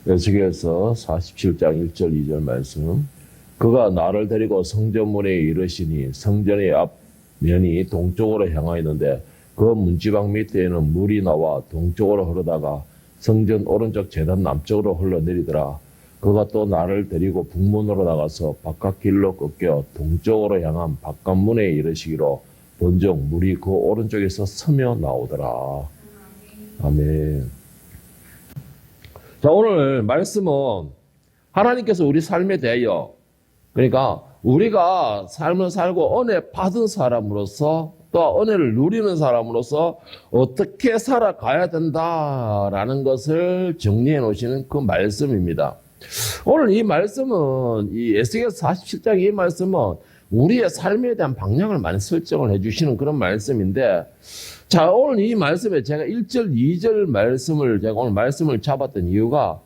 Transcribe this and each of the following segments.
에스겔서 47장 1절 2절 말씀. 그가 나를 데리고 성전문에 이르시니 성전의 앞면이 동쪽으로 향하였는데 그 문지방 밑에는 물이 나와 동쪽으로 흐르다가 성전 오른쪽 제단 남쪽으로 흘러내리더라. 그가 또 나를 데리고 북문으로 나가서 바깥길로 꺾여 동쪽으로 향한 바깥문에 이르시기로 본즉 물이 그 오른쪽에서 스며 나오더라. 아멘. 자, 오늘 말씀은 하나님께서 우리 삶에 대하여, 그러니까 우리가 삶을 살고 은혜 받은 사람으로서 또 은혜를 누리는 사람으로서 어떻게 살아가야 된다라는 것을 정리해 놓으시는 그 말씀입니다. 오늘 이 말씀은, 이 에스겔 47장 이 말씀은 우리의 삶에 대한 방향을 많이 설정을 해주시는 그런 말씀인데, 자, 오늘 이 말씀에 제가 1절, 2절 말씀을, 제가 오늘 말씀을 잡았던 이유가,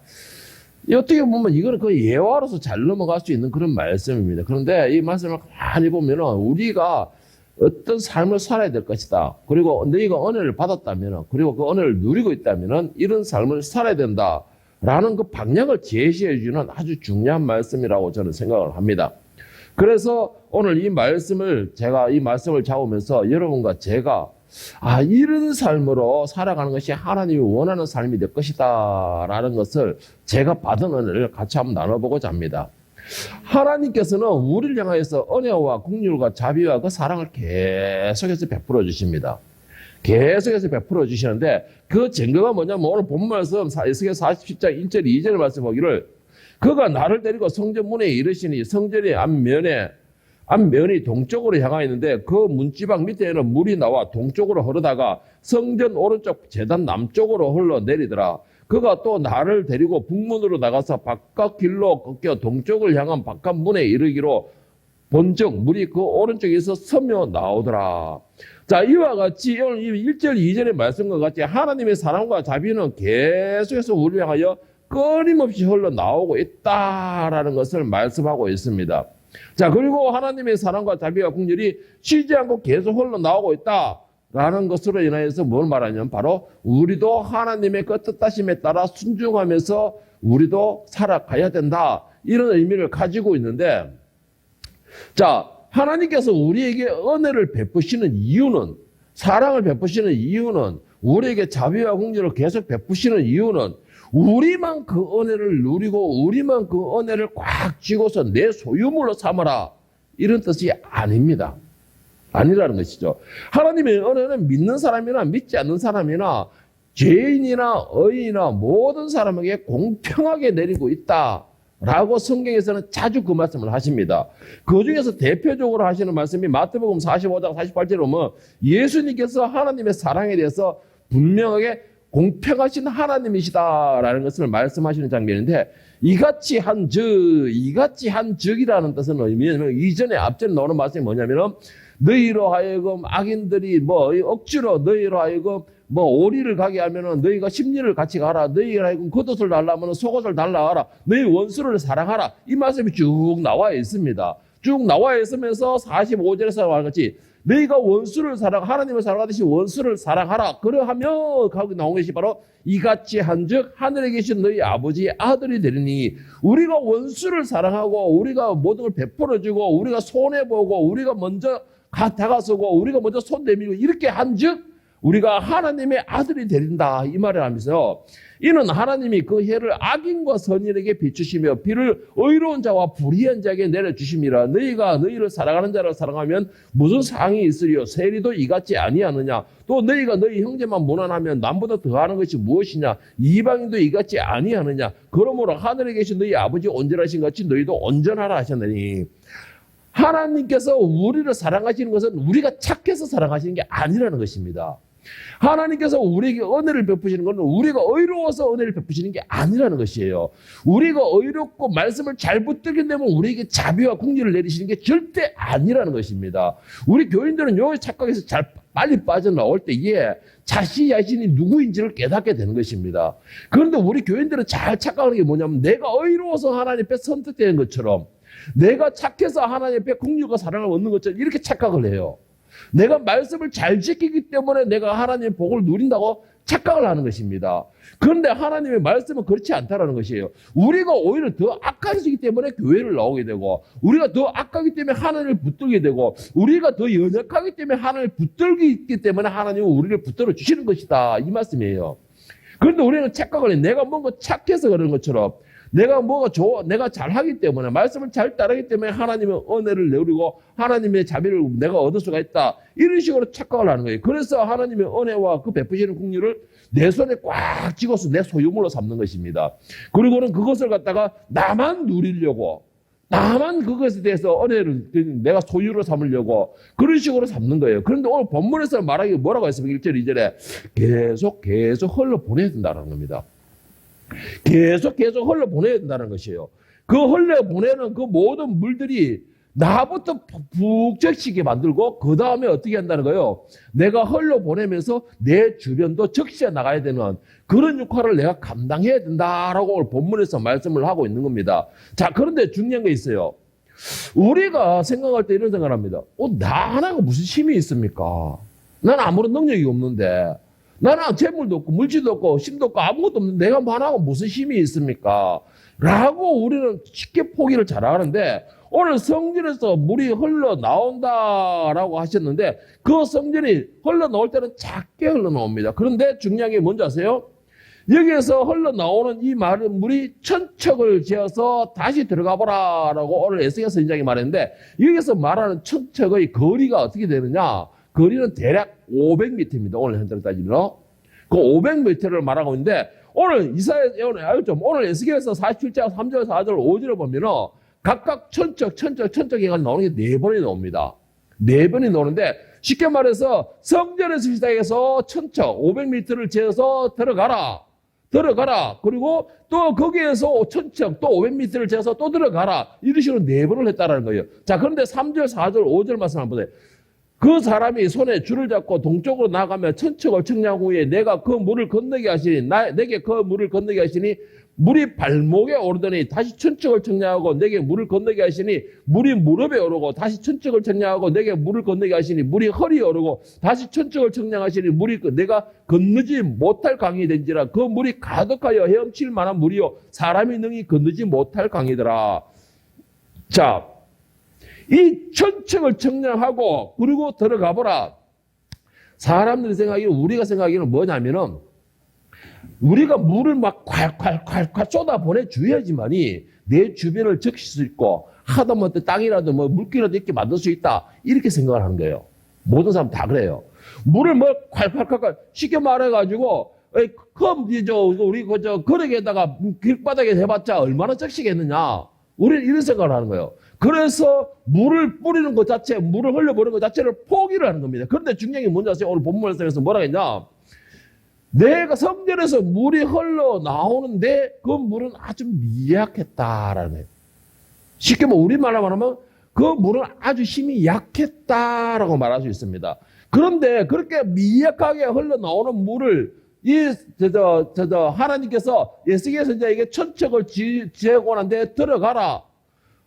어떻게 보면 이거는 그 예화로서 잘 넘어갈 수 있는 그런 말씀입니다. 그런데 이 말씀을 많이 보면은 우리가 어떤 삶을 살아야 될 것이다. 그리고 너희가 은혜를 받았다면, 그리고 그 은혜를 누리고 있다면 이런 삶을 살아야 된다. 라는 그 방향을 제시해 주는 아주 중요한 말씀이라고 저는 생각을 합니다. 그래서 오늘 이 말씀을 잡으면서 여러분과 제가 이런 삶으로 살아가는 것이 하나님이 원하는 삶이 될 것이다 라는 것을 제가 받은 은혜를 같이 한번 나눠보고자 합니다. 하나님께서는 우리를 향하여서 은혜와 긍휼과 자비와 그 사랑을 계속해서 베풀어 주십니다. 계속해서 베풀어 주시는데 그 증거가 뭐냐면 오늘 본 말씀 에스겔 47장 1절 2절 말씀 보기를 그가 나를 데리고 성전 문에 이르시니 성전의 앞면이 동쪽으로 향하 있는데 그 문지방 밑에는 물이 나와 동쪽으로 흐르다가 성전 오른쪽 제단 남쪽으로 흘러내리더라. 그가 또 나를 데리고 북문으로 나가서 바깥 길로 꺾여 동쪽을 향한 바깥 문에 이르기로 본즉 물이 그 오른쪽에서 스며 나오더라. 자, 이와 같이 오늘 1절 2절의 말씀과 같이 하나님의 사랑과 자비는 계속해서 우리를 향하여 끊임없이 흘러나오고 있다라는 것을 말씀하고 있습니다. 자, 그리고 하나님의 사랑과 자비와 긍휼이 쉬지 않고 계속 흘러나오고 있다라는 것으로 인하여서 뭘 말하냐면 바로 우리도 하나님의 그 뜻하심에 따라 순종하면서 우리도 살아가야 된다. 이런 의미를 가지고 있는데, 자, 하나님께서 우리에게 은혜를 베푸시는 이유는, 사랑을 베푸시는 이유는, 우리에게 자비와 긍휼을 계속 베푸시는 이유는 우리만 그 은혜를 누리고 우리만 그 은혜를 꽉 쥐고서 내 소유물로 삼아라 이런 뜻이 아닙니다. 아니라는 것이죠. 하나님의 은혜는 믿는 사람이나 믿지 않는 사람이나 죄인이나 의인이나 모든 사람에게 공평하게 내리고 있다라고 성경에서는 자주 그 말씀을 하십니다. 그 중에서 대표적으로 하시는 말씀이 마태복음 45장 48절에 보면 예수님께서 하나님의 사랑에 대해서 분명하게 공평하신 하나님이시다라는 것을 말씀하시는 장면인데, 이같이 한 적이라는 뜻은 뭐냐면 이전에 앞전에 나오는 말씀이 뭐냐면 너희로 하여금 악인들이 억지로 너희로 하여금 오리를 가게 하면은 너희가 십리를 같이 가라. 너희가 하여금 겉옷을 달라면 속옷을 달라하라. 너희 원수를 사랑하라. 이 말씀이 쭉 나와 있습니다. 쭉 나와 있으면서 45절에서 말같이 너희가 원수를 하나님을 사랑하듯이 원수를 사랑하라. 그러하며 거기 나온 것이 바로 이같이 한즉 하늘에 계신 너희 아버지의 아들이 되리니, 우리가 원수를 사랑하고 우리가 모든 걸 베풀어주고 우리가 손해보고 우리가 먼저 다가서고 우리가 먼저 손 내밀고 이렇게 한즉 우리가 하나님의 아들이 되린다 이 말을 하면서, 이는 하나님이 그 해를 악인과 선인에게 비추시며 비를 의로운 자와 불의한 자에게 내려주심이라. 너희가 너희를 사랑하는 자를 사랑하면 무슨 상이 있으리요? 세리도 이같이 아니하느냐? 또 너희가 너희 형제만 무난하면 남보다 더하는 것이 무엇이냐? 이방인도 이같이 아니하느냐? 그러므로 하늘에 계신 너희 아버지 온전하신 같이 너희도 온전하라 하셨느니, 하나님께서 우리를 사랑하시는 것은 우리가 착해서 사랑하시는 게 아니라는 것입니다. 하나님께서 우리에게 은혜를 베푸시는 것은 우리가 의로워서 은혜를 베푸시는 게 아니라는 것이에요. 우리가 의롭고 말씀을 잘 붙들게 되면 우리에게 자비와 긍휼을 내리시는 게 절대 아니라는 것입니다. 우리 교인들은 요 착각에서 빨리 빠져나올 때에 자신이 누구인지를 깨닫게 되는 것입니다. 그런데 우리 교인들은 잘 착각하는 게 뭐냐면 내가 의로워서 하나님 앞에 선택된 것처럼, 내가 착해서 하나님 앞에 긍휼과 사랑을 얻는 것처럼 이렇게 착각을 해요. 내가 말씀을 잘 지키기 때문에 내가 하나님의 복을 누린다고 착각을 하는 것입니다. 그런데 하나님의 말씀은 그렇지 않다라는 것이에요. 우리가 오히려 더 악해지기 때문에 교회를 나오게 되고, 우리가 더 악하기 때문에 하나님을 붙들게 되고, 우리가 더 연약하기 때문에 하나님을 붙들기 때문에 하나님은 우리를 붙들어 주시는 것이다. 이 말씀이에요. 그런데 우리는 착각을 해. 내가 뭔가 착해서 그런 것처럼, 내가 뭐가 좋아, 내가 잘하기 때문에, 말씀을 잘 따르기 때문에 하나님의 은혜를 누리고 하나님의 자비를 내가 얻을 수가 있다. 이런 식으로 착각을 하는 거예요. 그래서 하나님의 은혜와 그 베푸시는 긍휼을 내 손에 꽉 쥐고서 내 소유물로 삼는 것입니다. 그리고는 그것을 갖다가 나만 누리려고, 나만 그것에 대해서 은혜를 내가 소유로 삼으려고 그런 식으로 삼는 거예요. 그런데 오늘 본문에서 말하기 뭐라고 했습니까? 1절, 2절에 계속 흘러보내야 된다는 겁니다. 계속 흘러보내야 된다는 것이에요. 그 흘러보내는 그 모든 물들이 나부터 푹 적시게 만들고 그 다음에 어떻게 한다는 거예요? 내가 흘러보내면서 내 주변도 적시해 나가야 되는 그런 역할을 내가 감당해야 된다라고 오늘 본문에서 말씀을 하고 있는 겁니다. 자, 그런데 중요한 게 있어요. 우리가 생각할 때 이런 생각을 합니다. 나 하나가 무슨 힘이 있습니까? 나는 아무런 능력이 없는데, 나는 재물도 없고 물질도 없고 힘도 없고 아무것도 없는데 내가 뭐 하나가 무슨 힘이 있습니까? 라고 우리는 쉽게 포기를 잘하는데, 오늘 성전에서 물이 흘러나온다라고 하셨는데 그 성전이 흘러나올 때는 작게 흘러나옵니다. 그런데 중요한 게 뭔지 아세요? 여기에서 흘러나오는 이 말은 물이 천척을 지어서 다시 들어가 보라라고 오늘 에스겔 선지자가 말했는데, 여기서 말하는 천척의 거리가 어떻게 되느냐? 거리는 대략 500m입니다. 오늘 현재로 따지면. 그 500m를 말하고 있는데, 오늘 오늘 에스겔에서 47장 3절, 4절, 5절을 보면은 각각 천척 해가 나오는 게 4번이 나옵니다. 4번이 나오는데, 쉽게 말해서 성전에서 시작해서 천척 500m를 재어서 들어가라. 그리고 또 거기에서 천척 또 500m를 재어서 또 들어가라. 이런 식으로 4번을 했다라는 거예요. 자, 그런데 3절, 4절, 5절 말씀 한번 보세요. 그 사람이 손에 줄을 잡고 동쪽으로 나가며 천척을 청량 후에 내가 그 물을 건너게 하시니, 내게 그 물을 건너게 하시니 물이 발목에 오르더니 다시 천척을 청량하고 내게 물을 건너게 하시니 물이 무릎에 오르고 다시 천척을 청량하고 내게 물을 건너게 하시니 물이 허리에 오르고 다시 천척을 청량하시니 물이 내가 건너지 못할 강이 된지라. 그 물이 가득하여 헤엄칠 만한 물이요 사람이 능히 건너지 못할 강이더라. 자, 이 천척을 청량하고 그리고 들어가 보라. 사람들이 생각하기는, 우리가 생각하기는 뭐냐면은 우리가 물을 막 콸콸콸콸 쏟아 보내줘야지만이 내 주변을 적실 수 있고 하다못해 땅이라도 뭐 물기라도 있게 만들 수 있다, 이렇게 생각을 하는 거예요. 모든 사람 다 그래요. 물을 뭐 콸콸콸콸 쉽게 말해가지고 우리 거리에다가 길바닥에 해봤자 얼마나 적시겠느냐, 우리는 이런 생각을 하는 거예요. 그래서 물을 뿌리는 것 자체, 물을 흘려보내는 것 자체를 포기를 하는 겁니다. 그런데 중요한 게 뭔지 아세요? 오늘 본문에서 뭐라고 했냐? 내가 성전에서 물이 흘러나오는데 그 물은 아주 미약했다라는 거예요. 쉽게 우리말로 말하면 그 물은 아주 힘이 약했다라고 말할 수 있습니다. 그런데 그렇게 미약하게 흘러나오는 물을 하나님께서 에스겔 선지자에게 천척을 지고 난 데 들어가라.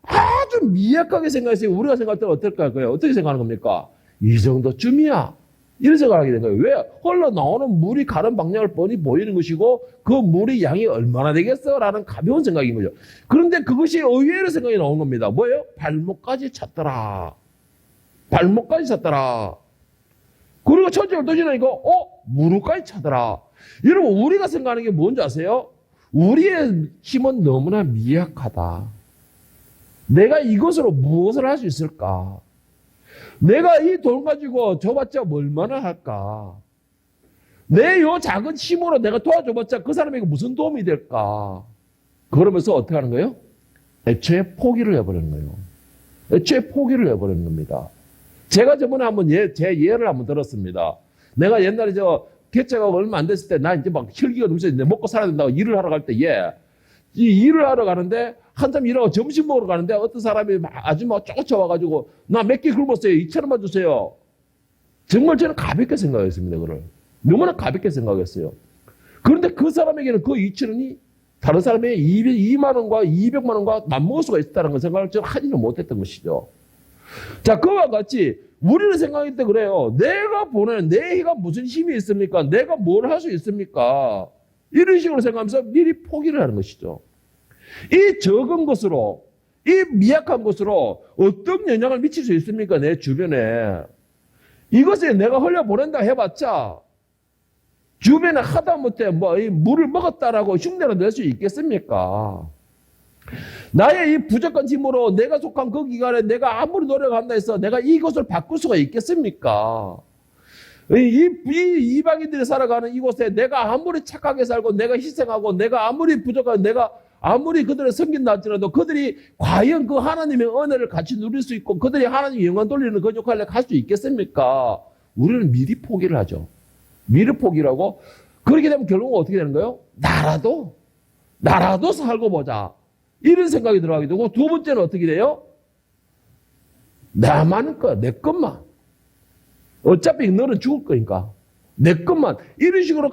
아주 미약하게 생각했어요. 우리가 생각할 때는 어떨까요? 어떻게 생각하는 겁니까? 이 정도쯤이야. 이런 생각을 하게 된 거예요. 왜? 흘러나오는 물이 가는 방향을 뻔히 보이는 것이고 그 물의 양이 얼마나 되겠어? 라는 가벼운 생각인 거죠. 그런데 그것이 의외로 생각이 나온 겁니다. 뭐예요? 발목까지 찼더라. 그리고 천천히 떠지니까 무릎까지 차더라. 여러분, 우리가 생각하는 게 뭔지 아세요? 우리의 힘은 너무나 미약하다. 내가 이것으로 무엇을 할 수 있을까? 내가 이 돈 가지고 줘봤자 얼마나 할까? 내 요 작은 힘으로 내가 도와줘봤자 그 사람에게 무슨 도움이 될까? 그러면서 어떻게 하는 거예요? 애초에 포기를 해버리는 겁니다. 제가 저번에 제 예를 한번 들었습니다. 내가 옛날에 개체가 얼마 안 됐을 때 나 이제 막 혈기가 넘쳐서 먹고 살아야 된다고 일을 하러 갈 때, 이 일을 하러 가는데 한참 일하고 점심 먹으러 가는데 어떤 사람이 아줌마가 쫓아와가지고 나 몇 개 굶었어요. 2,000원만 주세요. 정말 저는 가볍게 생각했습니다. 그걸 너무나 가볍게 생각했어요. 그런데 그 사람에게는 그 2,000원이 다른 사람에게 200만 원과 200만 원과 맞먹을 수가 있다는 걸 생각을 저는 하지는 못했던 것이죠. 자, 그와 같이 우리는 생각할 때 그래요. 내가 보내는 내 힘가 무슨 힘이 있습니까? 내가 뭘 할 수 있습니까? 이런 식으로 생각하면서 미리 포기를 하는 것이죠. 이 적은 것으로, 이 미약한 것으로 어떤 영향을 미칠 수 있습니까? 내 주변에. 이것에 내가 흘려보낸다 해봤자 주변에 하다못해 이 물을 먹었다라고 흉내를 낼 수 있겠습니까? 나의 이 부족한 힘으로 내가 속한 그 기간에 내가 아무리 노력한다 해서 내가 이것을 바꿀 수가 있겠습니까? 이방인들이 살아가는 이곳에 내가 아무리 착하게 살고 내가 희생하고 내가 아무리 부족한 내가 아무리 그들을 섬긴다 할지라도 그들이 과연 그 하나님의 은혜를 같이 누릴 수 있고 그들이 하나님의 영광 돌리는 그 역할을 할 수 있겠습니까? 우리는 미리 포기를 하죠. 미리 포기를 하고 그렇게 되면 결국은 어떻게 되는 거예요? 나라도 살고 보자. 이런 생각이 들어가게 되고 두 번째는 어떻게 돼요? 나만 거, 내 것만. 어차피 너는 죽을 거니까. 내 것만. 이런 식으로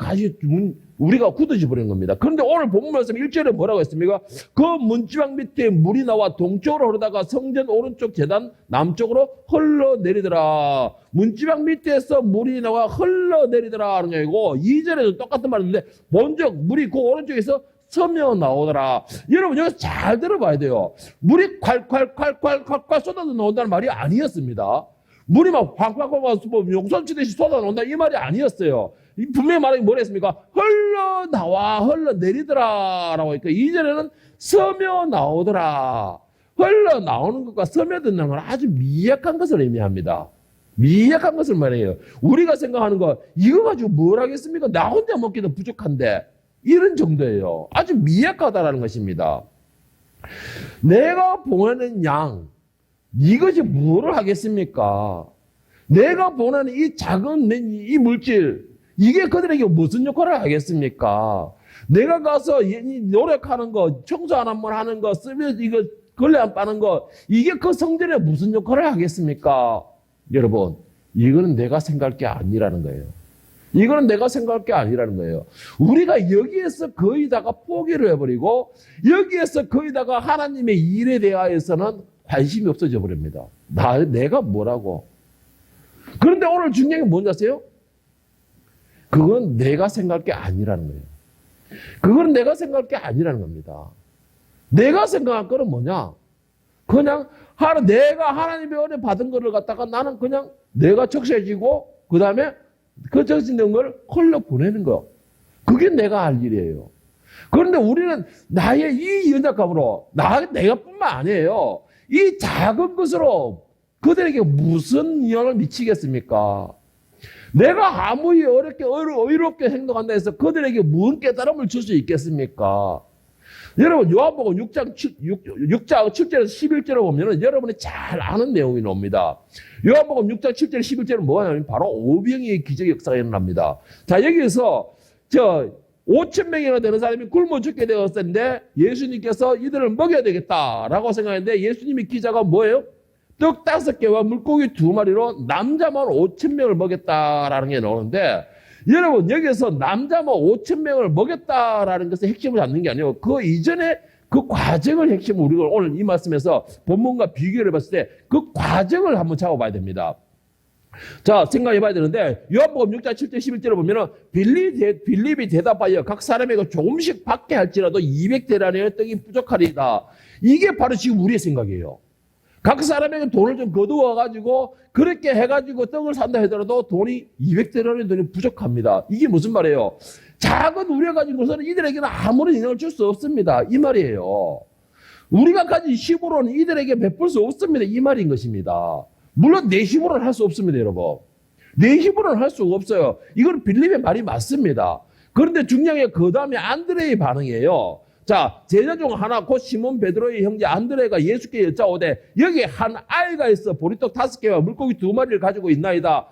우리가 굳어져 버리는 겁니다. 그런데 오늘 본문 말씀 1절에 뭐라고 했습니까? 그 문지방 밑에 물이 나와 동쪽으로 흐르다가 성전 오른쪽 제단 남쪽으로 흘러내리더라. 문지방 밑에서 물이 나와 흘러내리더라 하는 게 아니고 2절에도 똑같은 말인데 본적 물이 그 오른쪽에서 서며 나오더라. 여러분 여기서 잘 들어봐야 돼요. 물이 콸콸 쏟아져 나온다는 말이 아니었습니다. 물이 막 쾅쾅쾅 용선 치듯이 쏟아나온다 이 말이 아니었어요. 분명히 말하기 뭐라 했습니까? 흘러나와 흘러내리더라 라고 하니까 2절에는 서며 나오더라. 흘러나오는 것과 서며드는 건 아주 미약한 것을 의미합니다. 미약한 것을 말해요. 우리가 생각하는 거 이거 가지고 뭘 하겠습니까? 나 혼자 먹기도 부족한데 이런 정도예요. 아주 미약하다라는 것입니다. 내가 보내는 양 이것이 뭐를 하겠습니까? 내가 보내는 이 작은 이 물질 이게 그들에게 무슨 역할을 하겠습니까? 내가 가서 노력하는 거 청소 한번 하는 거 쓰면 이거 걸레 안 빠는 거 이게 그 성전에 무슨 역할을 하겠습니까? 여러분 이거는 내가 생각할 게 아니라는 거예요. 이거는 내가 생각할 게 아니라는 거예요. 우리가 여기에서 거의 다가 포기를 해버리고 여기에서 거의 다가 하나님의 일에 대하여서는 관심이 없어져 버립니다. 내가 뭐라고. 그런데 오늘 중요한 게 뭔지 아세요? 그건 내가 생각할 게 아니라는 거예요. 그건 내가 생각할 게 아니라는 겁니다. 내가 생각할 거는 뭐냐? 그냥 내가 하나님의 은혜 받은 거를 갖다가 나는 그냥 내가 적셔지고 그 다음에 그 적시는 걸 흘러 보내는 거. 그게 내가 할 일이에요. 그런데 우리는 나의 이 연약함으로 내가 뿐만 아니에요. 이 작은 것으로 그들에게 무슨 영향을 미치겠습니까? 내가 아무리 의롭게 행동한다 해서 그들에게 무슨 깨달음을 줄 수 있겠습니까? 여러분 요한복음 6장 7절에서 11절을 보면 여러분이 잘 아는 내용이 나옵니다. 요한복음 6장 7절 11절은 뭐냐면 바로 오병이의 기적 역사가 일어납니다. 자 여기서 5,000명이나 되는 사람이 굶어 죽게 되었는데 예수님께서 이들을 먹여야 되겠다라고 생각했는데 예수님의 기자가 뭐예요? 떡 5개와 물고기 2마리로 남자만 5,000명을 먹였다라는 게 나오는데 여러분 여기서 남자만 5,000명을 먹였다라는 것을 핵심을 잡는 게 아니고 그 이전에 그 과정을 핵심으로 우리가 오늘 이 말씀에서 본문과 비교를 해봤을 때 그 과정을 한번 잡아봐야 됩니다. 자 생각해 봐야 되는데 요한복음 6장 7절 11절을 보면은 빌립이 대답하여 각 사람에게 조금씩 받게 할지라도 200데나리온의 떡이 부족하리이다. 이게 바로 지금 우리의 생각이에요. 각 사람에게 돈을 좀 거두어가지고 그렇게 해가지고 떡을 산다 하더라도 돈이 200데나리온 돈이 부족합니다. 이게 무슨 말이에요? 작은 우리가 가진 것은 이들에게는 아무런 영향을 줄 수 없습니다. 이 말이에요. 우리가 가진 힘으로는 이들에게 베풀 수 없습니다. 이 말인 것입니다. 물론 내 힘으로는 할 수 없습니다, 여러분. 내 힘으로는 할 수가 없어요. 이건 빌립의 말이 맞습니다. 그런데 중요한 게 그 다음에 안드레의 반응이에요. 자, 제자 중 하나 곧 시몬 베드로의 형제 안드레가 예수께 여짜오되 여기 한 아이가 있어 보리떡 5개와 물고기 2마리를 가지고 있나이다.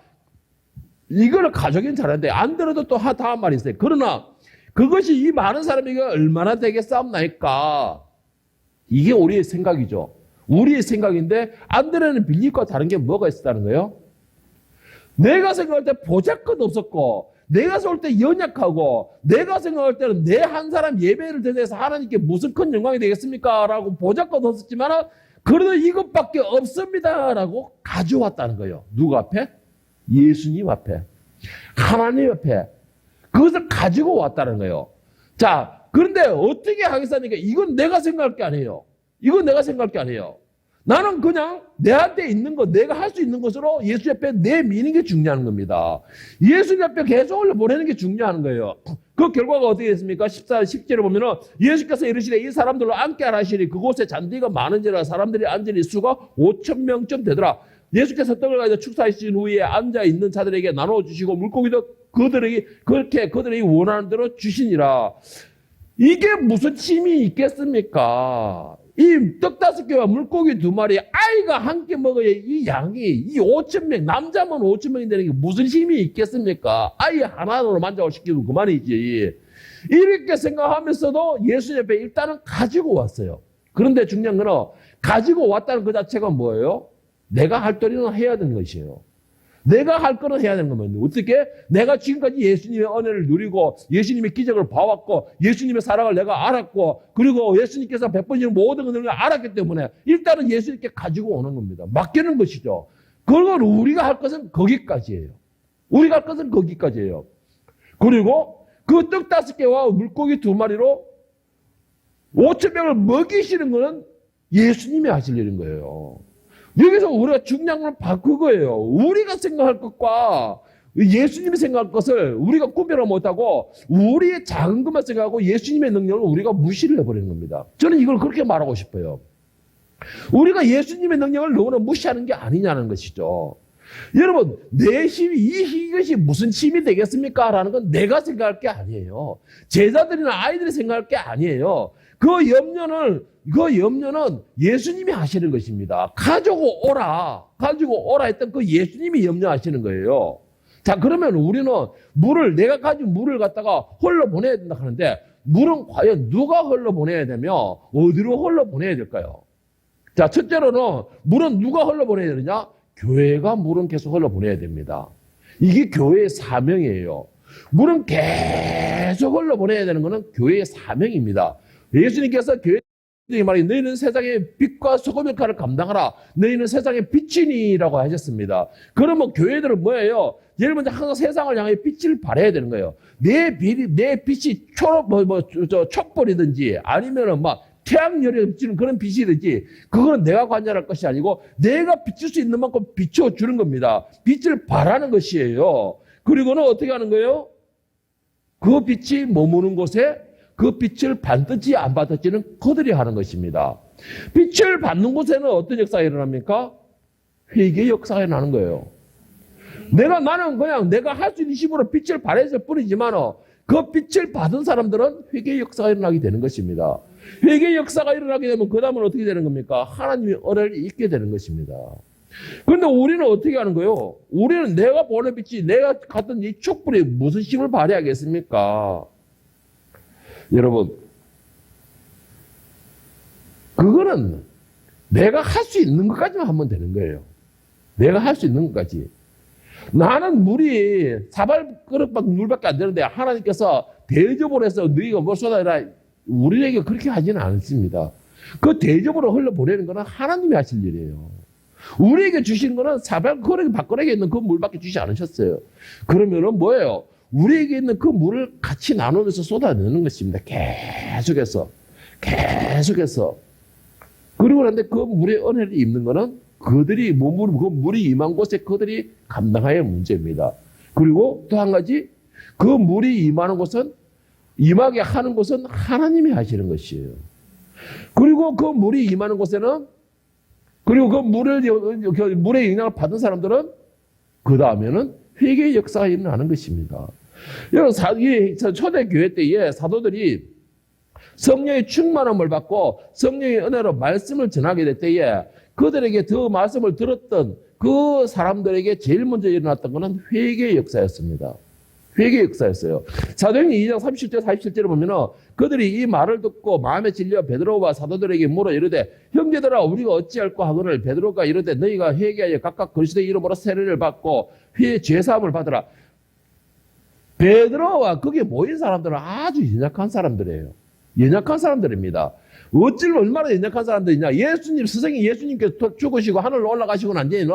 이거를 가져긴 잘하는데 안드레도 또 다음 말이 있어요. 그러나 그것이 이 많은 사람에게 얼마나 되겠사옵나이까. 이게 우리의 생각이죠. 우리의 생각인데 안드레는 빌립과 다른 게 뭐가 있었다는 거예요? 내가 생각할 때 보잘것 없었고 내가 쏠 때 연약하고 내가 생각할 때는 내 한 사람 예배를 드려서 하나님께 무슨 큰 영광이 되겠습니까? 라고 보잘것 없었지만 그래도 이것밖에 없습니다라고 가져왔다는 거예요. 누구 앞에? 예수님 앞에. 하나님 앞에. 그것을 가지고 왔다는 거예요. 자, 그런데 어떻게 하겠습니까? 이건 내가 생각할 게 아니에요. 이건 내가 생각할 게 아니에요. 나는 그냥 내한테 있는 것, 내가 할 수 있는 것으로 예수 앞에 내미는 게 중요한 겁니다. 예수 앞에 계속 올려보내는 게 중요한 거예요. 그 결과가 어떻게 됐습니까? 10절에 보면은 예수께서 이르시되 이 사람들로 앉게 하시니 그곳에 잔디가 많은지라 사람들이 앉으니 수가 5,000명쯤 되더라. 예수께서 떡을 가지고 축사하신 후에 앉아 있는 자들에게 나눠 주시고 물고기도 그들에게 원하는 대로 주시니라. 이게 무슨 힘이 있겠습니까? 이 떡 5개와 물고기 2마리 아이가 함께 먹어야 이 양이 이 5,000명 남자만 5,000명이 되는 게 무슨 힘이 있겠습니까? 아이 하나로 만족시키면 그만이지. 이렇게 생각하면서도 예수 옆에 일단은 가지고 왔어요. 그런데 중요한 거는 가지고 왔다는 그 자체가 뭐예요? 내가 할 도리는 해야 되는 것이에요. 내가 할 거는 해야 되는 겁니다. 어떻게? 내가 지금까지 예수님의 은혜를 누리고 예수님의 기적을 봐왔고 예수님의 사랑을 내가 알았고 그리고 예수님께서 베푸시는 모든 은혜를 알았기 때문에 일단은 예수님께 가지고 오는 겁니다. 맡기는 것이죠. 그걸 우리가 할 것은 거기까지예요. 우리가 할 것은 거기까지예요. 그리고 그 떡 5개와 물고기 2마리로 5,000명을 먹이시는 것은 예수님이 하실 일인 거예요. 여기서 우리가 중요한 건 그거예요. 우리가 생각할 것과 예수님이 생각할 것을 우리가 구별을 못하고 우리의 작은 것만 생각하고 예수님의 능력을 우리가 무시를 해버리는 겁니다. 저는 이걸 그렇게 말하고 싶어요. 우리가 예수님의 능력을 너무나 무시하는 게 아니냐는 것이죠. 여러분, 내 힘이, 이것이 무슨 힘이 되겠습니까? 라는 건 내가 생각할 게 아니에요. 제자들이나 아이들이 생각할 게 아니에요. 그 염려는 예수님이 하시는 것입니다. 가지고 오라 했던 그 예수님이 염려하시는 거예요. 자, 그러면 우리는 내가 가진 물을 갖다가 흘러보내야 된다 하는데, 물은 과연 누가 흘러보내야 되며, 어디로 흘러보내야 될까요? 자, 첫째로는 물은 누가 흘러보내야 되느냐? 교회가 물은 계속 흘러보내야 됩니다. 이게 교회의 사명이에요. 물은 계속 흘러보내야 되는 것은 교회의 사명입니다. 예수님께서 교회들이 말이 너희는 세상의 빛과 소금의 역할을 감당하라. 너희는 세상의 빛이니라고 하셨습니다. 그러면 교회들은 뭐예요? 제일 먼저 항상 세상을 향해 빛을 발해야 되는 거예요. 내 빛이 촛불이든지 아니면은 막 태양열에 비치는 그런 빛이든지 그거는 내가 관여할 것이 아니고 내가 비칠 수 있는 만큼 비춰주는 겁니다. 빛을 발하는 것이에요. 그리고는 어떻게 하는 거예요? 그 빛이 머무는 곳에 그 빛을 받든지 안 받든지는 그들이 하는 것입니다. 빛을 받는 곳에는 어떤 역사가 일어납니까? 회개의 역사가 일어나는 거예요. 나는 그냥 내가 할 수 있는 힘으로 빛을 발했을 뿐이지만 그 빛을 받은 사람들은 회개의 역사가 일어나게 되는 것입니다. 회개의 역사가 일어나게 되면 그 다음은 어떻게 되는 겁니까? 하나님의 은혜를 잊게 되는 것입니다. 그런데 우리는 어떻게 하는 거예요? 우리는 내가 보는 빛이 내가 갖던 이 촛불에 무슨 힘을 발휘하겠습니까? 여러분, 그거는 내가 할 수 있는 것까지만 하면 되는 거예요. 내가 할 수 있는 것까지. 나는 물이 사발그릇 물밖에 안 되는데 하나님께서 대접을 해서 너희가 뭘 쏟아내라. 우리에게 그렇게 하지는 않습니다. 그 대접으로 흘러보내는 것은 하나님이 하실 일이에요. 우리에게 주신 것은 사발그릇 밖에 있는 그 물밖에 주지 않으셨어요. 그러면은 뭐예요? 우리에게 있는 그 물을 같이 나누면서 쏟아내는 것입니다. 계속해서. 그리고 그런데 그 물의 은혜를 입는 것은 그들이 그 물이 임한 곳에 그들이 감당해야 문제입니다. 그리고 또 한 가지, 그 물이 임하게 하는 곳은 하나님이 하시는 것이에요. 그리고 그 물이 임하는 곳에는, 그리고 그 물의 영향을 받은 사람들은 그 다음에는 회개의 역사가 일어나는 것입니다. 여러분, 초대교회 때에 사도들이 성령의 충만함을 받고 성령의 은혜로 말씀을 전하게 될 때에 그들에게 그 말씀을 들었던 그 사람들에게 제일 먼저 일어났던 것은 회개의 역사였습니다. 회개의 역사였어요. 사도행전 2장 37절 47절을 보면은 그들이 이 말을 듣고 마음에 질려 베드로와 사도들에게 물어 이르되 형제들아 우리가 어찌할까 하거늘 베드로가 이르되 너희가 회개하여 각각 그리스도의 이름으로 세례를 받고 죄사함을 받으라. 베드로와 거기에 모인 사람들은 아주 연약한 사람들이에요. 연약한 사람들입니다. 어찌면 얼마나 연약한 사람들이냐. 예수님, 스승이 예수님께서 죽으시고 하늘로 올라가시고 난 뒤에는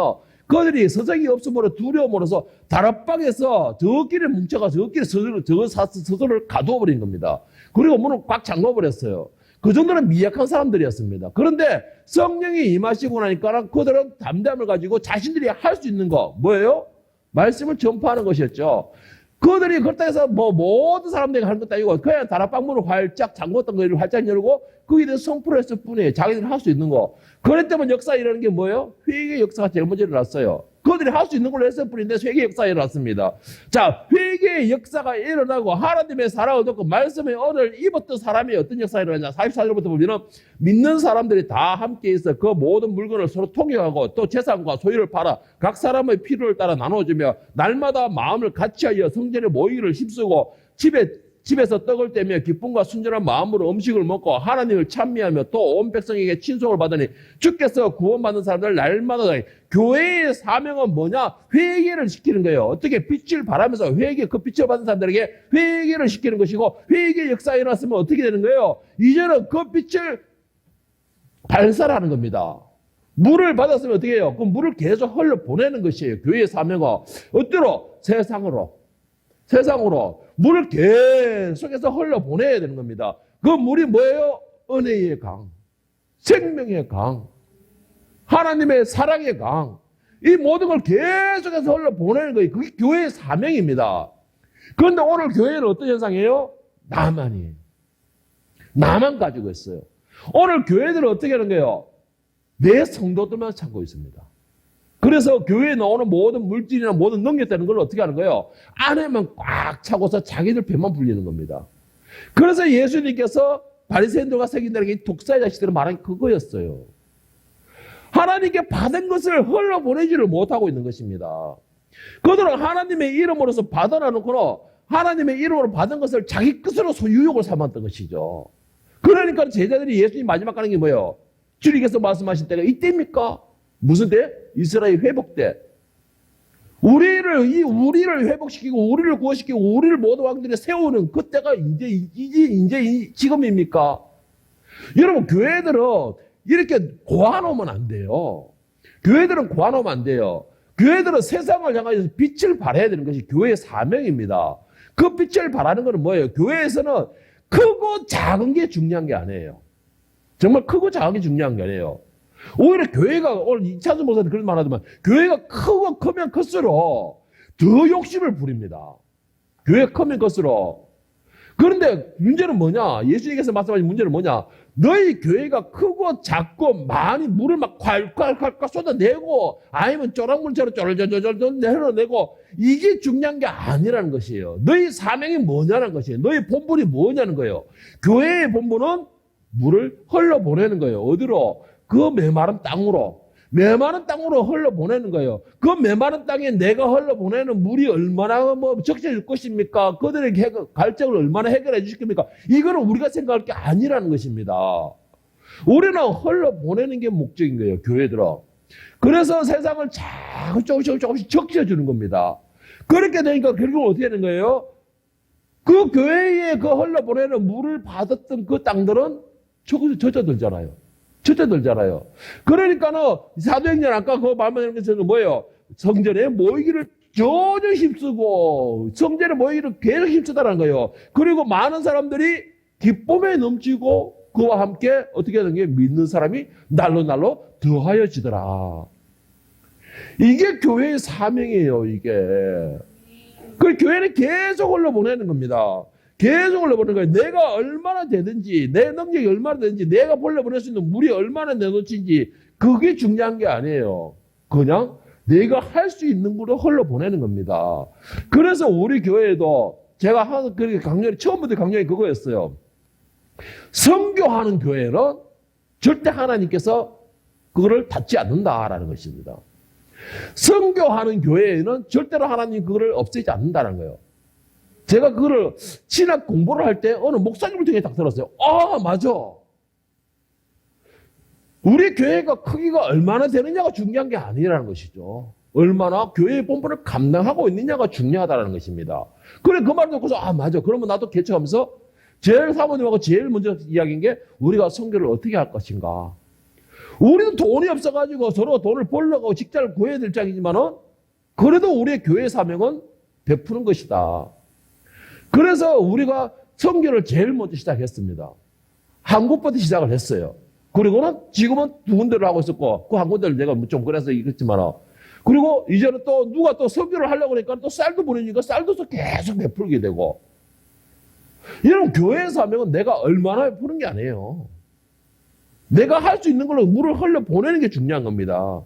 그들이 스승이 없음으로 두려움으로써 다락방에서 저끼리 뭉쳐가 저끼리 스스로를 가두어버린 겁니다. 그리고 문을 꽉 잠궈버렸어요. 그 정도는 미약한 사람들이었습니다. 그런데 성령이 임하시고 나니까 그들은 담대함을 가지고 자신들이 할 수 있는 거 뭐예요? 말씀을 전파하는 것이었죠. 그들이 그렇다 해서 모든 사람들이 하는 것도 아니고 그냥 다락방 문을 활짝 잠궜던 거를 활짝 열고 거기에 대해서 선포를 했을 뿐이에요. 자기들이 할 수 있는 거. 그랬다면 역사가 일어나는 게 뭐예요? 회개의 역사가 제일 먼저 일어났어요. 그들이 할 수 있는 걸로 했을 뿐인데 회개의 역사가 일어났습니다. 자, 회개의 역사가 일어나고 하나님의 사랑을 듣고 말씀의 언을 입었던 사람이 어떤 역사가 일어나냐. 44절부터 보면 믿는 사람들이 다 함께 있어 그 모든 물건을 서로 통용하고 또 재산과 소유를 팔아 각 사람의 필요를 따라 나눠주며 날마다 마음을 같이하여 성전에 모이기를 힘쓰고 집에서 떡을 떼며 기쁨과 순전한 마음으로 음식을 먹고 하나님을 찬미하며 또 온 백성에게 친송을 받으니 주께서 구원받는 사람들 날마다 교회의 사명은 뭐냐? 회개를 시키는 거예요. 어떻게 빛을 발하면서 그 빛을 받은 사람들에게 회개를 시키는 것이고 회개의 역사에 일어났으면 어떻게 되는 거예요? 이제는 그 빛을 발산하는 겁니다. 물을 받았으면 어떻게 해요? 그 물을 계속 흘러 보내는 것이에요. 교회의 사명은 어디로? 세상으로 물을 계속해서 흘러보내야 되는 겁니다. 그 물이 뭐예요? 은혜의 강, 생명의 강, 하나님의 사랑의 강. 이 모든 걸 계속해서 흘러보내는 거예요. 그게 교회의 사명입니다. 그런데 오늘 교회는 어떤 현상이에요? 나만 가지고 있어요. 오늘 교회들은 어떻게 하는 거예요? 내 성도들만 찾고 있습니다. 그래서 교회에 나오는 모든 물질이나 모든 능력되는 걸 어떻게 하는 거예요? 안에만 꽉 차고서 자기들 배만 불리는 겁니다. 그래서 예수님께서 바리새인들과 세리들에게 독사의 자식들을 말한 게 그거였어요. 하나님께 받은 것을 흘러보내지를 못하고 있는 것입니다. 그들은 하나님의 이름으로서 받아놔놓고는 하나님의 이름으로 받은 것을 자기 끝으로 소유욕을 삼았던 것이죠. 그러니까 제자들이 예수님 마지막 가는 게 뭐예요? 주님께서 말씀하신 때가 이때입니까? 무슨 때? 이스라엘 회복 때. 우리를 회복시키고 우리를 구원시키고 우리를 모든 왕들이 세우는 그때가 이제 지금입니까? 여러분, 교회들은 이렇게 고아놓으면 안 돼요. 교회들은 고아놓으면 안 돼요. 교회들은 세상을 향하여서 빛을 발해야 되는 것이 교회의 사명입니다. 그 빛을 발하는 것은 뭐예요? 교회에서는 크고 작은 게 중요한 게 아니에요. 정말 크고 작은 게 중요한 게 아니에요. 오히려 교회가, 오늘 이찬수 목사님 그런 말 하지만, 교회가 크면 클수록 더 욕심을 부립니다. 교회가 크면 클수록. 그런데 문제는 뭐냐? 예수님께서 말씀하신 문제는 뭐냐? 너희 교회가 크고 작고 많이 물을 막 콸콸콸 쏟아내고 아니면 쪼락물처럼 쫄쫄쫄쫄 내려내고 이게 중요한 게 아니라는 것이에요. 너희 사명이 뭐냐는 것이에요. 너희 본분이 뭐냐는 거예요. 교회의 본분은 물을 흘러보내는 거예요. 어디로? 그 메마른 땅으로 흘러보내는 거예요. 그 메마른 땅에 내가 흘러보내는 물이 얼마나 적셔질 것입니까? 그들의 갈증을 얼마나 해결해 주실 겁니까? 이거는 우리가 생각할 게 아니라는 것입니다. 우리는 흘러보내는 게 목적인 거예요, 교회들은. 그래서 세상을 조금씩 적셔주는 겁니다. 그렇게 되니까 결국은 어떻게 되는 거예요? 그 교회에 그 흘러보내는 물을 받았던 그 땅들은 젖어들잖아요. 그러니까는 사도행전 아까 그 말씀하신 것은 뭐예요? 성전에 모이기를 전혀 힘쓰고 성전에 모이기를 계속 힘쓰다라는 거예요. 그리고 많은 사람들이 기쁨에 넘치고 그와 함께 어떻게 하는 게 믿는 사람이 날로 더하여지더라. 이게 교회의 사명이에요. 이게. 그 교회는 계속 흘러보내는 겁니다. 계속 흘러보내는 거예요. 내가 얼마나 되든지, 내 능력이 얼마나 되든지, 내가 흘러보낼 수 있는 물이 얼마나 내놓친지, 그게 중요한 게 아니에요. 그냥 내가 할 수 있는 걸로 흘러보내는 겁니다. 그래서 우리 교회에도 제가 처음부터 강연이 그거였어요. 선교하는 교회는 절대 하나님께서 그거를 닫지 않는다라는 것입니다. 선교하는 교회에는 절대로 하나님 그거를 없애지 않는다는 거예요. 제가 그거를 신학 공부를 할 때 어느 목사님을 통해 딱 들었어요. 아, 맞아. 우리 교회가 크기가 얼마나 되느냐가 중요한 게 아니라는 것이죠. 얼마나 교회의 본분을 감당하고 있느냐가 중요하다는 것입니다. 그래, 그 말을 듣고서, 아, 맞아. 그러면 나도 개척하면서 제일 사모님하고 제일 먼저 이야기한 게 우리가 선교를 어떻게 할 것인가. 우리도 돈이 없어가지고 서로 돈을 벌려고 직장을 구해야 될 장이지만은 그래도 우리의 교회 사명은 베푸는 것이다. 그래서 우리가 선교를 제일 먼저 시작했습니다. 한국부터 시작을 했어요. 그리고는 지금은 두 군데를 하고 있었고 그 한 군데를 내가 좀 그래서 이랬지만 그리고 이제는 또 누가 또 선교를 하려고 하니까 또 쌀도 보내니까 쌀도 계속 베풀게 되고 여러분 교회 사명은 내가 얼마나 베푸는 게 아니에요. 내가 할 수 있는 걸로 물을 흘려 보내는 게 중요한 겁니다.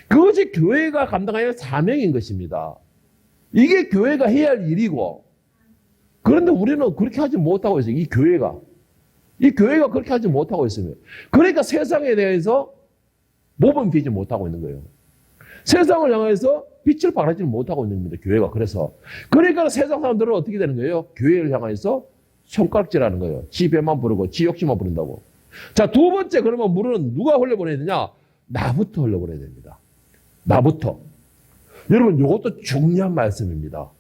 그것이 교회가 감당해야 할 사명인 것입니다. 이게 교회가 해야 할 일이고 그런데 우리는 그렇게 하지 못하고 있어요. 이 교회가 그렇게 하지 못하고 있습니다. 그러니까 세상에 대해서 모범 비지 못하고 있는 거예요. 세상을 향해서 빛을 발하지 못하고 있는 겁니다. 교회가. 그러니까 세상 사람들은 어떻게 되는 거예요? 교회를 향해서 손가락질하는 거예요. 지 배만 부르고 지 욕심만 부른다고. 자, 두 번째 그러면 물은 누가 흘려보내야 되냐? 나부터 흘려보내야 됩니다. 나부터. 여러분 이것도 중요한 말씀입니다.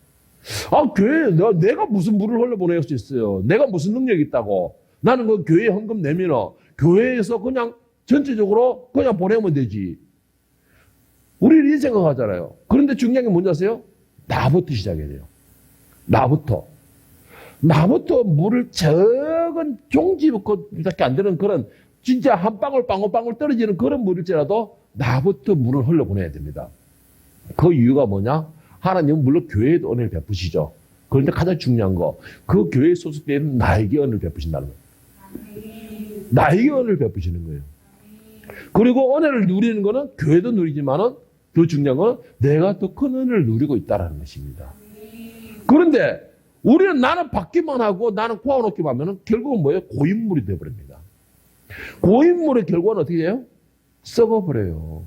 교회에 내가 무슨 물을 흘려보낼 수 있어요? 내가 무슨 능력이 있다고? 나는 그 교회 헌금 내면 교회에서 그냥 전체적으로 그냥 보내면 되지. 우리는 이 생각하잖아요. 그런데 중요한 게 뭔지 아세요? 나부터 시작해야 돼요. 나부터 물을 적은 종지부터밖에 안 되는 그런 진짜 한 방울 떨어지는 그런 물일지라도 나부터 물을 흘려보내야 됩니다. 그 이유가 뭐냐? 하나님은 물론 교회에도 은혜를 베푸시죠. 그런데 가장 중요한 거, 그 교회에 소속되는 나에게 은혜를 베푸신다는 거예요. 나에게 은혜를 베푸시는 거예요. 그리고 은혜를 누리는 거는 교회도 누리지만은 더 중요한 건 내가 더 큰 은혜를 누리고 있다는 것입니다. 그런데 우리는 나는 받기만 하고 나는 구워놓기만 하면 결국은 뭐예요? 고인물이 되어버립니다. 고인물의 결과는 어떻게 돼요? 썩어버려요.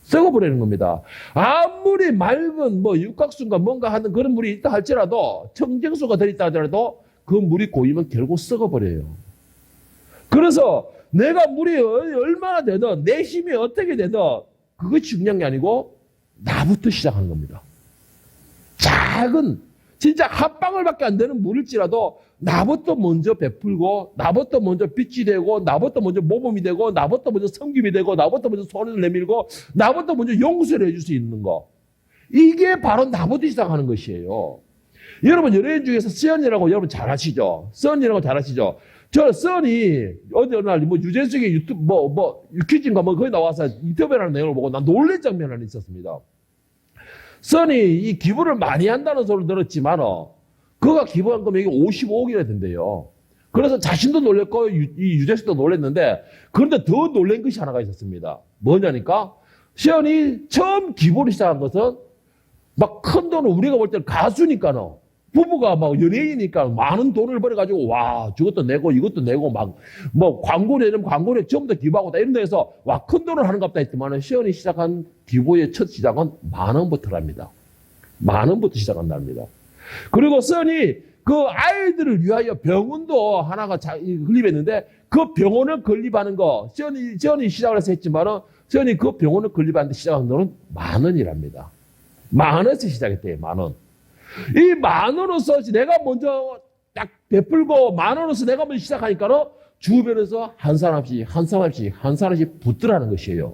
썩어버리는 겁니다. 아무리 맑은 육각수인가 뭔가 하는 그런 물이 있다 할지라도 청정수가 들어있다 하더라도 그 물이 고이면 결국 썩어버려요. 그래서 내가 물이 얼마나 되든 내 힘이 어떻게 되든 그것이 중요한 게 아니고 나부터 시작하는 겁니다. 작은 진짜 한 방울밖에 안 되는 물일지라도 나부터 먼저 베풀고 나부터 먼저 빛이 되고 나부터 먼저 모범이 되고 나부터 먼저 섬김이 되고 나부터 먼저 손을 내밀고 나부터 먼저 용서를 해줄 수 있는 거. 이게 바로 나부터 시작하는 것이에요. 여러분 연예인 중에서 써니라고 여러분 잘 아시죠? 써니라고 잘 아시죠? 저 써니 어느 날 유재석의 유튜브 유퀴즈인가 거기 나와서 인터뷰하는 내용을 보고 난 놀랄 장면이 하나 있었습니다. 써니 이 기부를 많이 한다는 소리를 들었지만 그가 기부한 금액이 55억이나 된대요. 그래서 자신도 놀랬고 이 유재석도 놀랐는데 그런데 더 놀란 것이 하나가 있었습니다. 뭐냐니까 써니 처음 기부를 시작한 것은 막 큰 돈을 우리가 볼 때는 가수니까는 부부가 막 연예인이니까 많은 돈을 벌어가지고 와 저것도 내고 이것도 내고 막 광고 내면 광고에 전부 다 기부하고 다 이런 데서 와 큰 돈을 하는 것 같다 했지만 시연이 시작한 기부의 첫 시작은 10,000원부터랍니다. 10,000원부터 시작한답니다. 그리고 써니 그 아이들을 위하여 병원도 하나가 건립했는데 그 병원을 건립하는 거 써니 시작을 해서 했지만 써니 그 병원을 건립하는데 시작한 돈은 10,000원이랍니다. 10,000원에서 시작했대요. 10,000원. 이 10,000원으로서 내가 먼저 딱 베풀고 10,000원으로서 내가 먼저 시작하니까는 주변에서 한 사람씩 붙더라는 것이에요.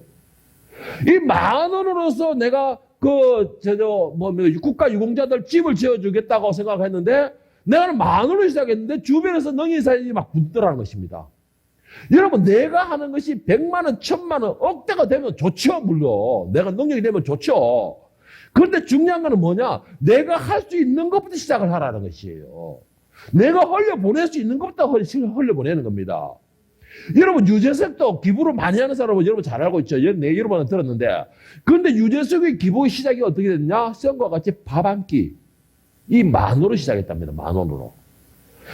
이 10,000원으로서 내가 국가 유공자들 집을 지어주겠다고 생각했는데 내가 10,000원으로 시작했는데 주변에서 능인사람이 막 붙더라는 것입니다. 여러분 내가 하는 것이 100만원, 1,000만원, 억대가 되면 좋죠. 물론 내가 능력이 되면 좋죠. 그런데 중요한 거는 뭐냐? 내가 할 수 있는 것부터 시작을 하라는 것이에요. 내가 흘려보낼 수 있는 것부터 흘려보내는 겁니다. 여러분 유재석도 기부를 많이 하는 사람은 여러분 잘 알고 있죠. 여러분은 들었는데 그런데 유재석의 기부의 시작이 어떻게 됐냐? 썸과 같이 밥 한 끼. 이 10,000원으로 시작했답니다. 10,000원으로.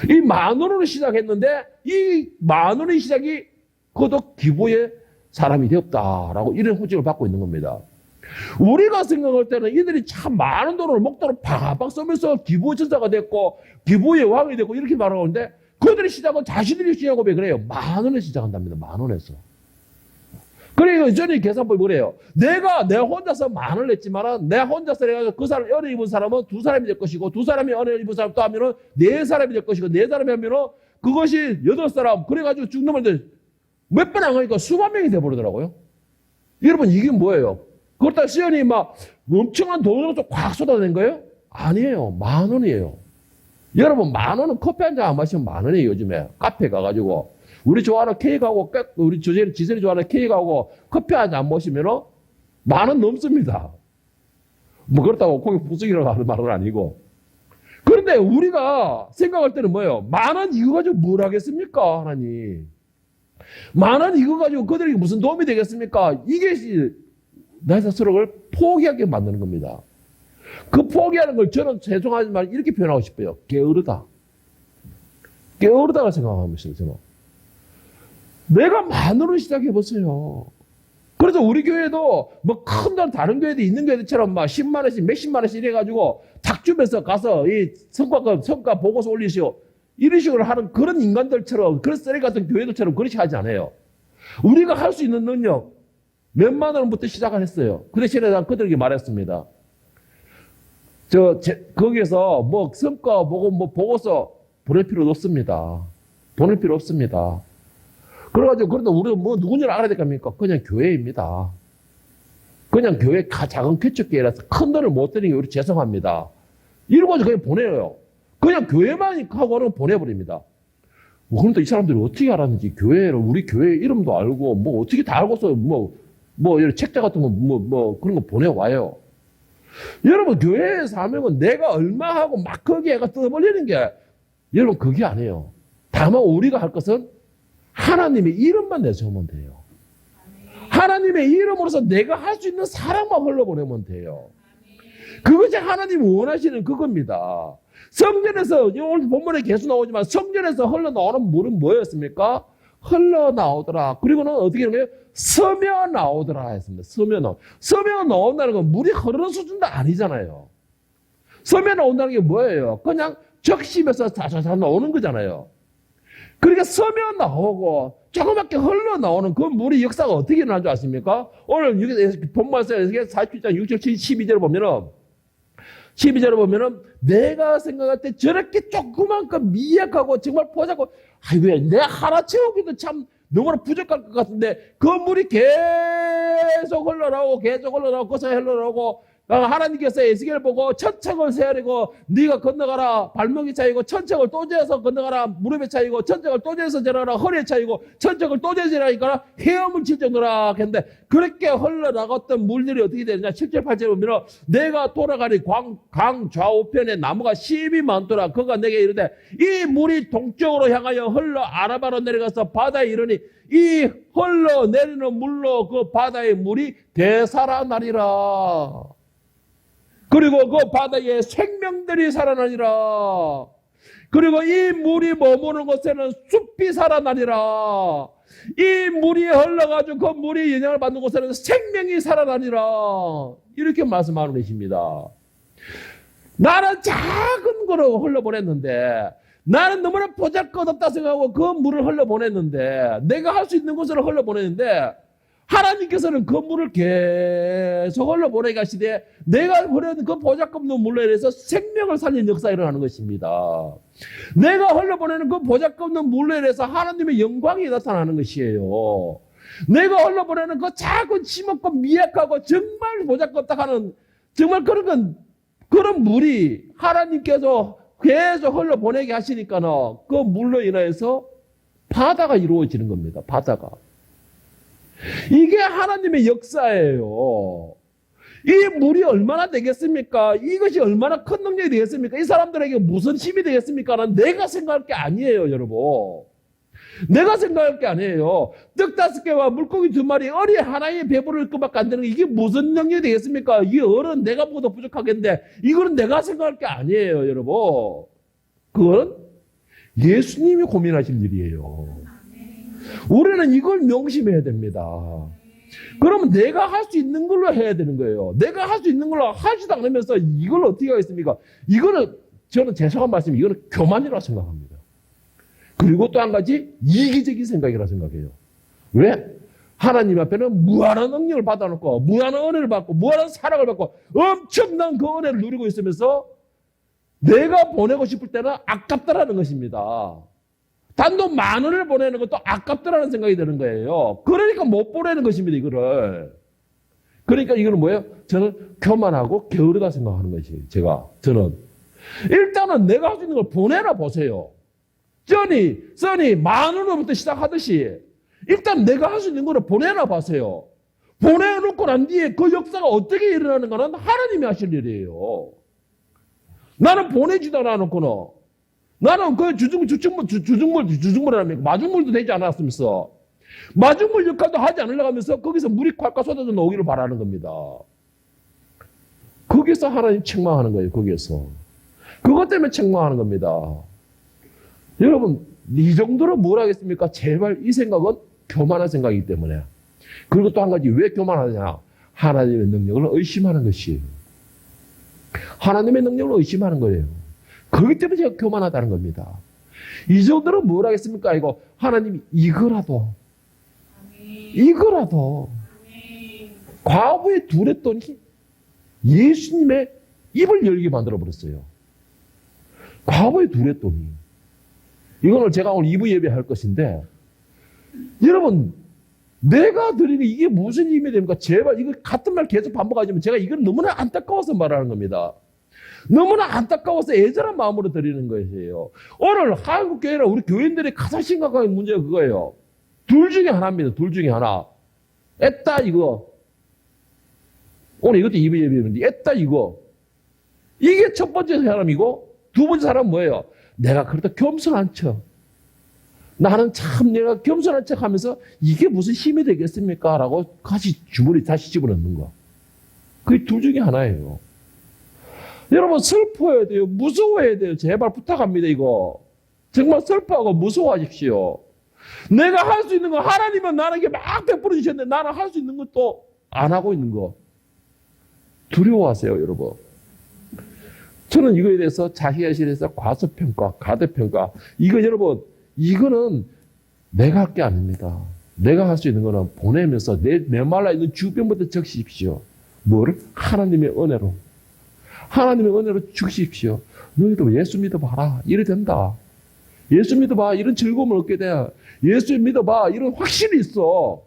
이 10,000원으로 시작했는데 이 10,000원의 시작이 그것도 기부의 사람이 되었다라고 이런 호칭을 받고 있는 겁니다. 우리가 생각할 때는 이들이 참 많은 돈을 목돈을 팍팍 쓰면서 기부 전사가 됐고 기부의 왕이 됐고 이렇게 말하는데 그들의 시작은 자신들이 시작하고 왜 그래요? 10,000원에 시작한답니다. 10,000원에서. 그러니까 전에 계산법이 그래요. 내 혼자서 10,000원을 냈지만 내 혼자서 해가지고 그 사람 은혜 입은 사람은 2사람이 될 것이고 2사람이 은혜 입은 사람 또 하면은 4사람이 될 것이고 4사람이 하면은 그것이 8사람, 그래가지고 죽는 말인데 몇 번 안 가니까 수만 명이 돼버리더라고요. 여러분, 이게 뭐예요? 그렇다 시연이 막 엄청난 돈을 꽉 쏟아낸 거예요? 아니에요. 10,000원이에요. 여러분, 10,000원은 커피 한 잔 안 마시면 10,000원이에요, 요즘에. 카페 가가지고. 우리 좋아하는 케이크하고, 우리 지선이 좋아하는 케이크하고 커피 한 잔 안 마시면 10,000원 넘습니다. 뭐 그렇다고 고기 부수기라고 하는 말은 아니고. 그런데 우리가 생각할 때는 뭐예요? 10,000원 이거 가지고 뭘 하겠습니까, 하나님? 10,000원 이거 가지고 그들에게 무슨 도움이 되겠습니까? 이게 내 스스로를 포기하게 만드는 겁니다. 그 포기하는 걸 저는 죄송하지만 이렇게 표현하고 싶어요. 게으르다. 게으르다고 생각하면서 저는. 내가 10,000원으로 시작해보세요. 그래서 우리 교회도 뭐 큰 다른 교회도 있는 교회들처럼 막 10만 원씩 몇십만 원씩 이래가지고 닭집에서 가서 이 성과 보고서 올리시오. 이런 식으로 하는 그런 인간들처럼, 그런 쓰레기 같은 교회들처럼 그렇게 하지 않아요. 우리가 할 수 있는 능력, 몇만 원부터 시작을 했어요. 그 대신에 난 그들에게 말했습니다. 거기에서 뭐 성과 보고 뭐 보고서 보낼 필요도 없습니다. 보낼 필요 없습니다. 그래가지고, 그런데 우리는 뭐 누군지를 알아야 될 겁니까? 그냥 교회입니다. 그냥 교회 작은 개척교회라서 큰 돈을 못 드리는 게 우리 죄송합니다. 이러고 그냥 보내요. 그냥 교회만 하고는 보내버립니다. 그런데 이 사람들이 어떻게 알았는지, 우리 교회 이름도 알고, 뭐 어떻게 다 알고서 이런 책자 같은 거, 그런 거 보내와요. 여러분, 교회의 사명은 내가 얼마 하고 막 거기에가 떠벌리는 게, 여러분, 그게 아니에요. 다만 우리가 할 것은 하나님의 이름만 내세우면 돼요. 하나님의 이름으로서 내가 할 수 있는 사랑만 흘러보내면 돼요. 그것이 하나님이 원하시는 그겁니다. 성전에서, 오늘 본문에 계속 나오지만 성전에서 흘러나오는 물은 뭐였습니까? 흘러나오더라. 그리고는 어떻게 하는 거예요? 스며 나오더라 했습니다. 스며 나온다는 건 물이 흐르는 수준도 아니잖아요. 스며 나온다는 게 뭐예요? 그냥 적심에서 자자자 나오는 거잖아요. 그러니까 스며 나오고 조그맣게 흘러나오는 그 물의 역사가 어떻게 일어나는 줄 아십니까? 오늘 본문에서 47장 6절 12절을 보면은 12절을 보면은 내가 생각할 때 저렇게 조그만큼 미약하고 정말 포작하고 왜 내 하나 채우기도 참 너무나 부족할 것 같은데 그 물이 계속 흘러나오고 거기서 흘러나오고 하나님께서 에스겔을 보고 천척을 세우고 네가 건너가라 발목이 차이고 천척을 또 재서 건너가라 무릎에 차이고 천척을 또 재서 지나가라 허리에 차이고 천척을 또 재서 지나가니까 헤엄을 칠 정도라 했는데 그렇게 흘러나갔던 물들이 어떻게 되느냐 7절 8절 보면 내가 돌아가니 강 좌우편에 나무가 12 많더라 그가 내게 이르되 이 물이 동쪽으로 향하여 흘러 아라바로 내려가서 바다에 이르니 이 흘러내리는 물로 그 바다의 물이 되살아나리라. 그리고 그 바다에 생명들이 살아나리라. 그리고 이 물이 머무는 곳에는 숲이 살아나리라. 이 물이 흘러가지고 그 물이 영향을 받는 곳에는 생명이 살아나리라. 이렇게 말씀하는 것입니다. 나는 작은 거로 흘러보냈는데 나는 너무나 보잘것없다 생각하고 그 물을 흘러보냈는데 내가 할 수 있는 것으로 흘러보냈는데 하나님께서는 그 물을 계속 흘러보내게 하시되 내가 보내는 그 보잘것없는 물로 인해서 생명을 살리는 역사가 일어나는 것입니다. 내가 흘러보내는 그 보잘것없는 물로 인해서 하나님의 영광이 나타나는 것이에요. 내가 흘러보내는 그 작은 심없고 미약하고 정말 보잘것없다 하는 정말 그런 물이 하나님께서 계속 흘러보내게 하시니까는 그 물로 인해서 바다가 이루어지는 겁니다. 바다가. 이게 하나님의 역사예요. 이 물이 얼마나 되겠습니까? 이것이 얼마나 큰 능력이 되겠습니까? 이 사람들에게 무슨 힘이 되겠습니까? 는 내가 생각할 게 아니에요, 여러분. 내가 생각할 게 아니에요. 떡 5개와 물고기 2마리, 어리 하나에 배부를 것밖에 안 되는 게 이게 무슨 능력이 되겠습니까? 이게 어른 내가 보고도 부족하겠는데 이거는 내가 생각할 게 아니에요, 여러분. 그건 예수님이 고민하실 일이에요. 우리는 이걸 명심해야 됩니다. 그러면 내가 할 수 있는 걸로 해야 되는 거예요. 내가 할 수 있는 걸로 하지도 않으면서 이걸 어떻게 하겠습니까? 이거는 저는 죄송한 말씀, 이거는 교만이라고 생각합니다. 그리고 또 한 가지 이기적인 생각이라고 생각해요. 왜? 하나님 앞에는 무한한 능력을 받아놓고 무한한 은혜를 받고 무한한 사랑을 받고 엄청난 그 은혜를 누리고 있으면서 내가 보내고 싶을 때는 아깝다라는 것입니다. 단돈 10,000원을 보내는 것도 아깝더라는 생각이 드는 거예요. 그러니까 못 보내는 것입니다, 이거를. 그러니까 이거는 뭐예요? 저는 교만하고 게으르다 생각하는 것이에요, 저는. 일단은 내가 할 수 있는 걸 보내나 보세요. 써니 10,000원부터 시작하듯이 일단 내가 할 수 있는 거를 보내나 보세요. 보내놓고 난 뒤에 그 역사가 어떻게 일어나는가는 하나님이 하실 일이에요. 나는 보내지도 않아놓고는 나는 그 주중물이라면 마중물도 되지 않았으면서 마중물 역할도 하지 않으려고 하면서 거기서 물이 콸콸 쏟아져 나오기를 바라는 겁니다. 거기서 하나님 책망하는 거예요. 거기에서. 그것 때문에 책망하는 겁니다. 여러분 이 정도로 뭘 하겠습니까? 제발 이 생각은 교만한 생각이기 때문에. 그리고 또 한 가지 왜 교만하냐? 하나님의 능력을 의심하는 것이에요. 하나님의 능력을 의심하는 거예요. 그렇기 때문에 제가 교만하다는 겁니다. 이 정도로 뭘 하겠습니까? 이거 하나님이 이거라도 과부의 둘의 돈이 예수님의 입을 열게 만들어 버렸어요. 과부의 둘의 돈이. 이거는 제가 오늘 2부 예배할 것인데 여러분 내가 드리는 이게 무슨 힘이 됩니까? 제발 이거 같은 말 계속 반복하지만 제가 이건 너무나 안타까워서 말하는 겁니다. 너무나 안타까워서 애절한 마음으로 드리는 것이에요. 오늘 한국교회나 우리 교인들의 가장 심각한 문제가 그거예요. 둘 중에 하나입니다. 둘 중에 하나. 애따 이거. 오늘 이것도 2부 예배인데 애따 이거. 이게 첫 번째 사람이고 두 번째 사람은 뭐예요? 내가 그렇다 겸손한 척. 나는 참 내가 겸손한 척 하면서 이게 무슨 힘이 되겠습니까? 라고 주머니 다시 집어넣는 거. 그게 둘 중에 하나예요. 여러분 슬퍼해야 돼요. 무서워해야 돼요. 제발 부탁합니다. 이거. 정말 슬퍼하고 무서워하십시오. 내가 할 수 있는 거 하나님은 나에게 막 베풀어 주셨는데 나는 할 수 있는 것도 안 하고 있는 거. 두려워하세요. 여러분. 저는 이거에 대해서 자기야실에서 과소평가, 가대평가. 이거 여러분 이거는 내가 할 게 아닙니다. 내가 할 수 있는 거는 보내면서 내 메말라 있는 주변부터 적십시오. 뭐를? 하나님의 은혜로. 하나님의 은혜로 주십시오. 너희도 예수 믿어봐라. 이래 된다. 예수 믿어봐. 이런 즐거움을 얻게 돼. 예수 믿어봐. 이런 확신이 있어.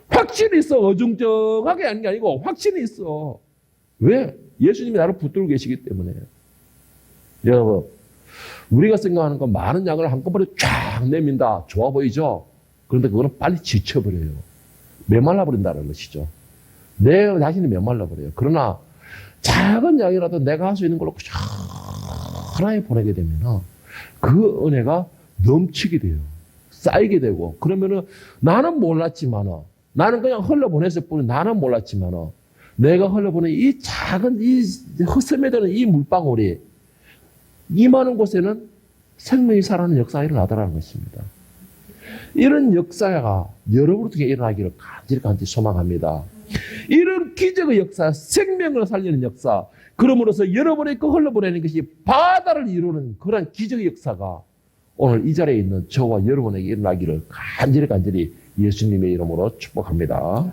확신이 있어. 어중쩡하게 하는 게 아니고 확신이 있어. 왜? 예수님이 나를 붙들고 계시기 때문에. 여러분, 우리가 생각하는 건 많은 양을 한꺼번에 쫙 내민다. 좋아 보이죠? 그런데 그거는 빨리 지쳐버려요. 메말라 버린다는 것이죠. 내 자신이 메말라 버려요. 그러나 작은 양이라도 내가 할 수 있는 걸로 하나에 보내게 되면 그 은혜가 넘치게 돼요. 쌓이게 되고 그러면은 나는 몰랐지만 나는 그냥 흘러보냈을 뿐 나는 몰랐지만 내가 흘러보낸 이 작은 이 스며드는 이 물방울이 임하는 곳에는 생명이 살아나는 역사가 일어나더라는 것입니다. 이런 역사가 여러분 통해 일어나기를 간절히 소망합니다. 이런 기적의 역사, 생명을 살리는 역사, 그러므로서 여러분의 그 흘러보내는 것이 바다를 이루는 그런 기적의 역사가 오늘 이 자리에 있는 저와 여러분에게 일어나기를 간절히 예수님의 이름으로 축복합니다.